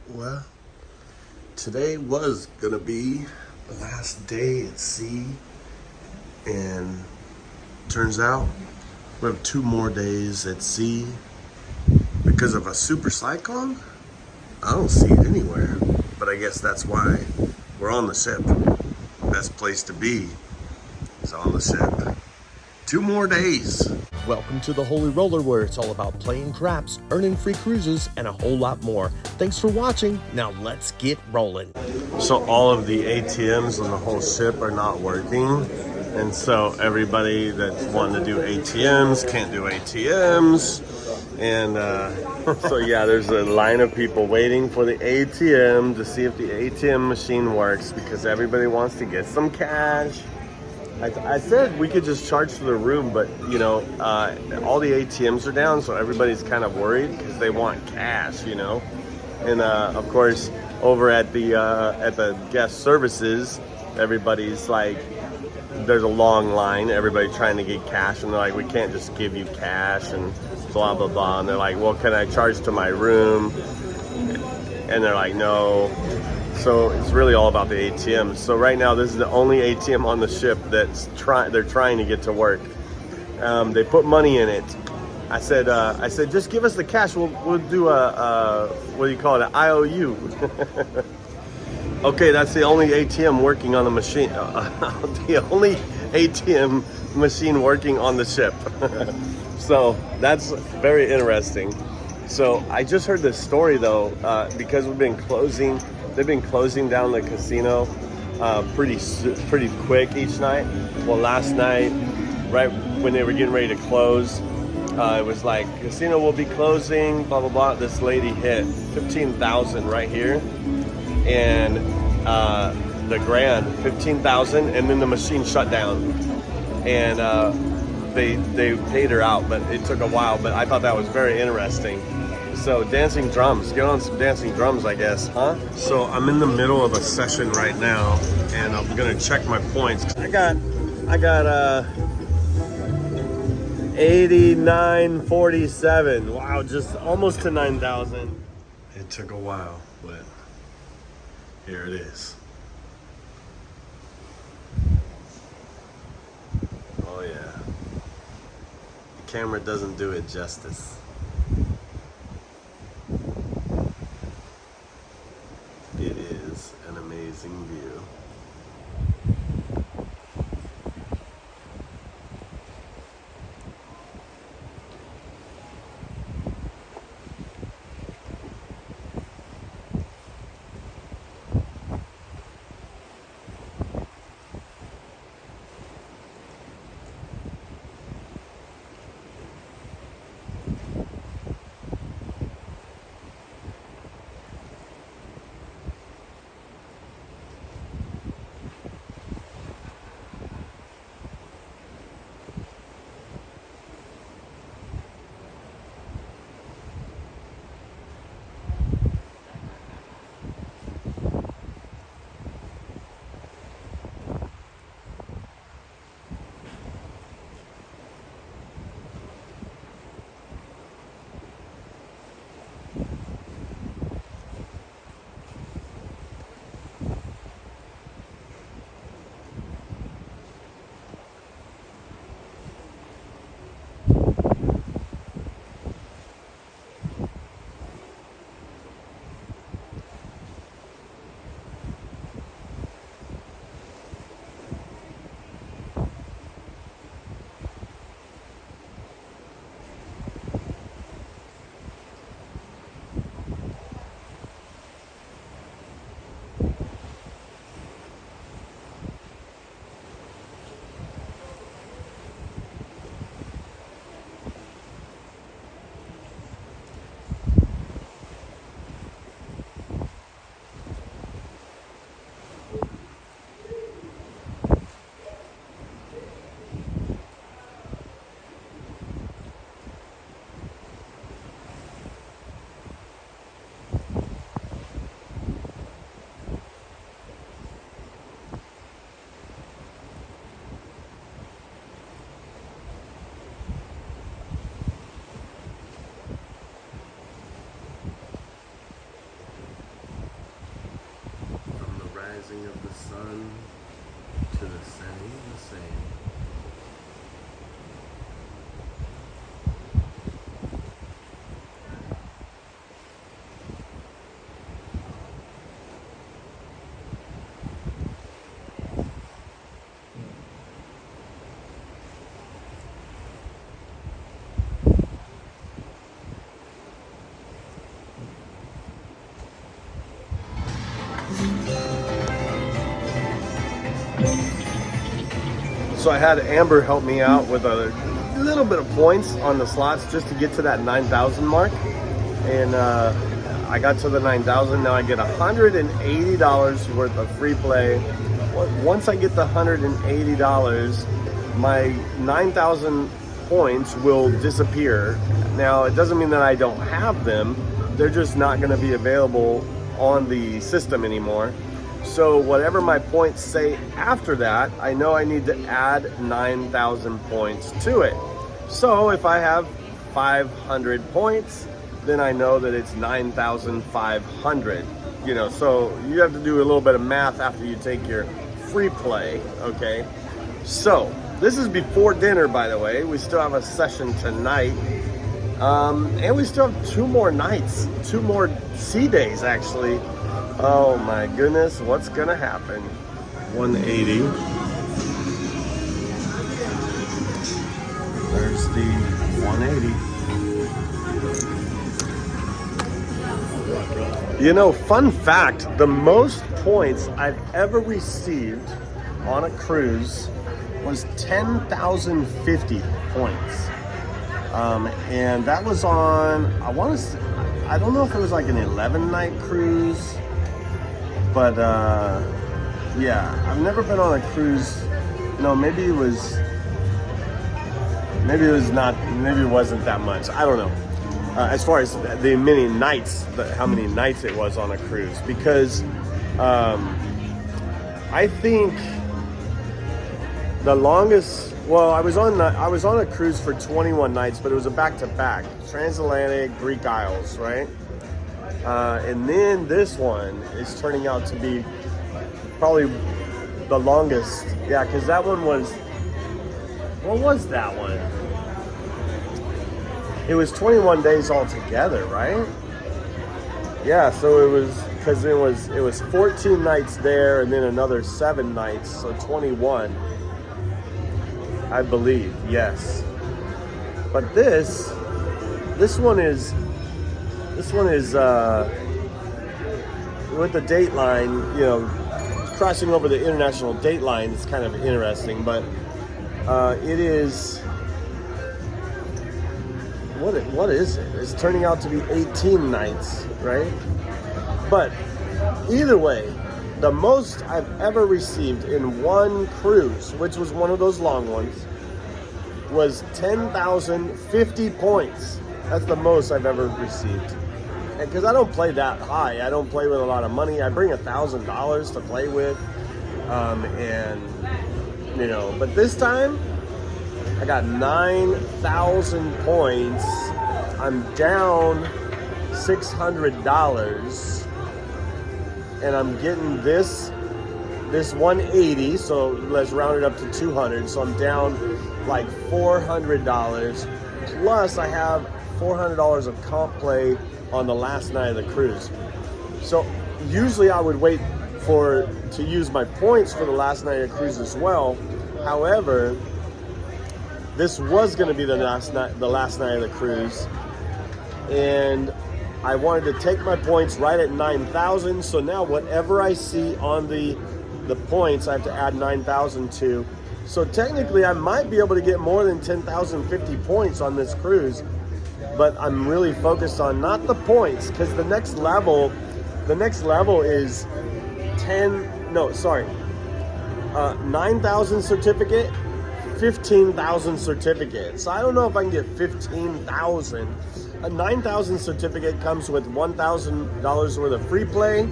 Well, today was gonna be the last day at sea, and turns out we have 2 more days at sea because of a super cyclone. I don't see it anywhere, but I guess that's why we're on the ship. Best place to be is on the ship. 2 more days. Welcome to the Holy Roller, where it's all about playing craps, earning free cruises, and a whole lot more. Thanks for watching. Now let's get rolling. So all of the ATMs on the whole ship are not working. And so everybody that's wanting to do ATMs can't do ATMs. And so yeah, there's a line of people waiting for the ATM to see if the ATM machine works because everybody wants to get some cash. I said we could just charge for the room, but you know, all the ATMs are down, so everybody's kind of worried because they want cash, you know. And of course, over at the guest services, everybody's like, there's a long line, everybody trying to get cash, and they're like, we can't just give you cash and blah blah blah. And they're like, well, can I charge to my room? And they're like, no. So it's really all about the ATM. So right now, this is the only ATM on the ship they're trying to get to work. They put money in it. I said, just give us the cash. We'll do what do you call it, an IOU. Okay, that's the only ATM working on the machine. The only ATM machine working on the ship. So that's very interesting. So I just heard this story though, because they've been closing down the casino pretty quick each night. Well, last night, right when they were getting ready to close, it was like, casino will be closing, blah blah blah. This lady hit 15,000 right here, and the grand 15,000, and then the machine shut down, and they paid her out, but it took a while. But I thought that was very interesting. So dancing drums, get on some dancing drums, I guess, huh? So I'm in the middle of a session right now, and I'm gonna check my points. I got 89.47. Wow, just almost to 9,000. It took a while, but here it is. Oh yeah, the camera doesn't do it justice. It is an amazing view. rising of the sun to the setting of the same. So I had Amber help me out with a little bit of points on the slots just to get to that 9,000 mark. And I got to the 9,000. Now I get $180 worth of free play. Once I get the $180, my 9,000 points will disappear. Now it doesn't mean that I don't have them. They're just not going to be available on the system anymore. So whatever my points say after that, I know I need to add 9,000 points to it. So if I have 500 points, then I know that it's 9,500. You know, so you have to do a little bit of math after you take your free play, okay? So this is before dinner, by the way. We still have a session tonight. And we still have 2 more nights, 2 more sea days actually. Oh my goodness, what's gonna happen? 180. There's the 180. You know, fun fact, the most points I've ever received on a cruise was 10,050 points. And that was on, I don't know if it was like an 11-night cruise, but yeah, I've never been on a cruise. No, maybe it wasn't that much. I don't know. As far as the many nights, how many nights it was on a cruise, because I think the longest, well, I was on a cruise for 21 nights, but it was a back-to-back, transatlantic, Greek Isles, right? And then this one is turning out to be probably the longest. Yeah, because that one was, what was that one? It was 21 days altogether, right? Yeah, so it was, because it was 14 nights there and then another 7 nights, so 21, I believe, yes. But this one is with the date line, you know, crossing over the international date line is kind of interesting, but it is, what is it? It's turning out to be 18 nights, right? But either way, the most I've ever received in one cruise, which was one of those long ones, was 10,050 points. That's the most I've ever received. And because I don't play that high, I don't play with a lot of money. I bring $1,000 to play with, and you know. But this time, I got 9,000 points. I'm down $600, and I'm getting this 180. So let's round it up to 200. So I'm down like $400. Plus, I have $400 of comp play on the last night of the cruise. So usually I would wait to use my points for the last night of the cruise as well. However, this was going to be the last night of the cruise, and I wanted to take my points right at 9,000. So now whatever I see on the points, I have to add 9,000 to. So technically, I might be able to get more than 10,050 points on this cruise, but I'm really focused on not the points, because the next level is 9,000 certificate, 15,000 certificate. So I don't know if I can get 15,000. A 9,000 certificate comes with $1,000 worth of free play.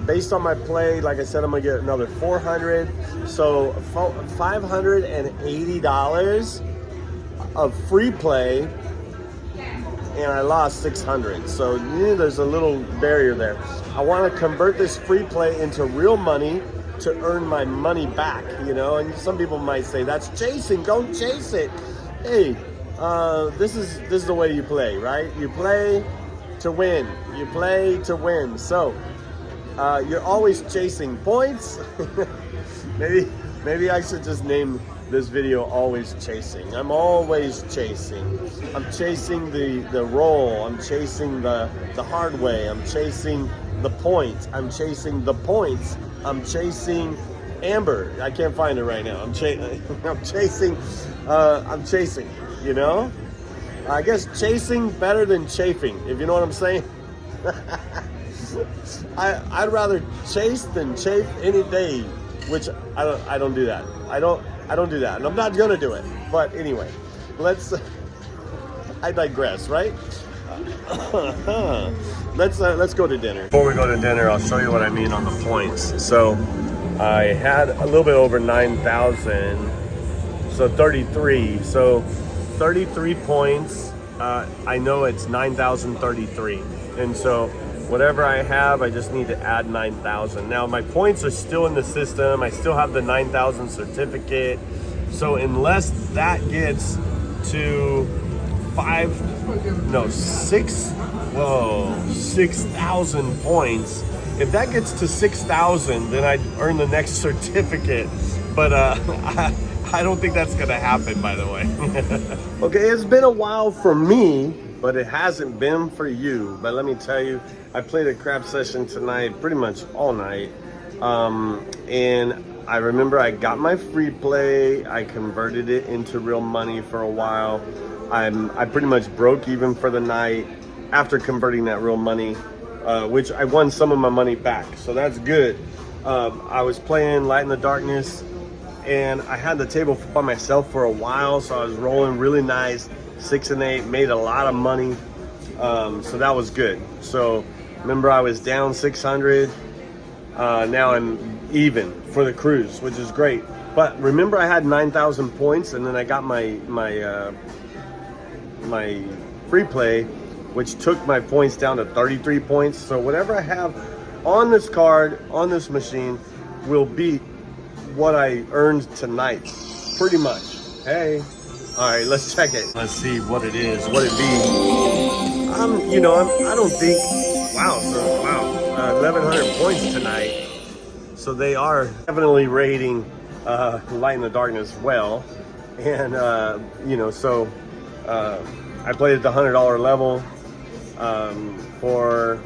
Based on my play, like I said, I'm gonna get another 400. So $580 of free play and I lost 600. So yeah, there's a little barrier there. I want to convert this free play into real money to earn my money back, you know. And some people might say that's chasing. Don't chase it. Hey, this is the way you play, right? You play to win. You play to win. So you're always chasing points. maybe I should just name this video "Always Chasing." I'm always chasing. I'm chasing the roll. I'm chasing the hard way. I'm chasing the point. I'm chasing the points. I'm chasing Amber. I can't find it right now. I'm chasing. I'm chasing. You know. I guess chasing better than chafing. If you know what I'm saying. I'd rather chase than chafe any day, which I don't do that. I don't do that, and I'm not gonna do it. But anyway, I digress, right? Let's go to dinner. Before we go to dinner, I'll show you what I mean on the points. So I had a little bit over 9,000, so 33. So 33 points. I know it's 9,033, and so whatever I have, I just need to add 9,000. Now my points are still in the system. I still have the 9,000 certificate. So unless that gets to 6,000 points. If that gets to 6,000, then I'd earn the next certificate. But I don't think that's gonna happen, by the way. Okay, it's been a while for me, but it hasn't been for you. But let me tell you, I played a crap session tonight, pretty much all night. And I remember I got my free play. I converted it into real money for a while. I pretty much broke even for the night after converting that real money, which I won some of my money back. So that's good. I was playing Light in the Darkness, and I had the table by myself for a while. So I was rolling really nice, 6 and 8, made a lot of money. So that was good. So remember, I was down 600. Now I'm even for the cruise, which is great. But remember, I had 9,000 points, and then I got my free play, which took my points down to 33 points. So whatever I have on this card, on this machine, will beat what I earned tonight, pretty much. Hey, all right, let's check it. Let's see what it is, what it be. I don't think. Wow, 1,100 points tonight. So they are definitely rating Light in the Darkness well, and so I played at the $100 level for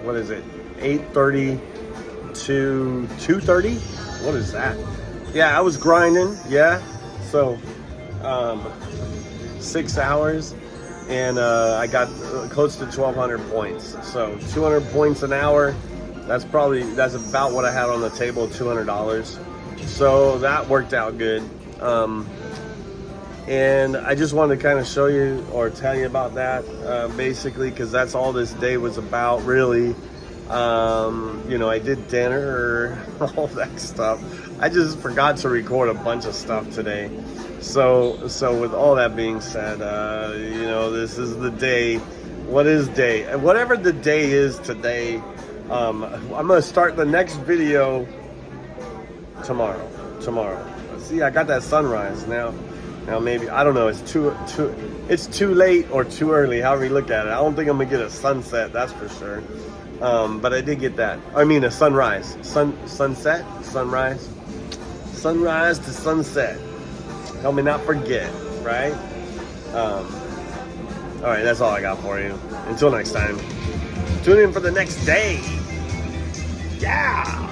what is it, 8:30 to 2:30. What is that? Yeah, I was grinding. Yeah, so 6 hours. And I got close to 1,200 points. So 200 points an hour, that's about what I had on the table, $200. So that worked out good. And I just wanted to kind of show you or tell you about that, basically, because that's all this day was about, really. I did dinner, all that stuff. I just forgot to record a bunch of stuff today. So with all that being said, this is the day. What is day? Whatever the day is today, I'm gonna start the next video tomorrow. See, I got that sunrise now. Now maybe, I don't know, it's too late or too early, however you look at it. I don't think I'm gonna get a sunset, that's for sure. But I did get that. I mean a sunrise. Sunset? Sunrise? Sunrise to sunset. Help me not forget, right? All right, that's all I got for you. Until next time, tune in for the next day. Yeah!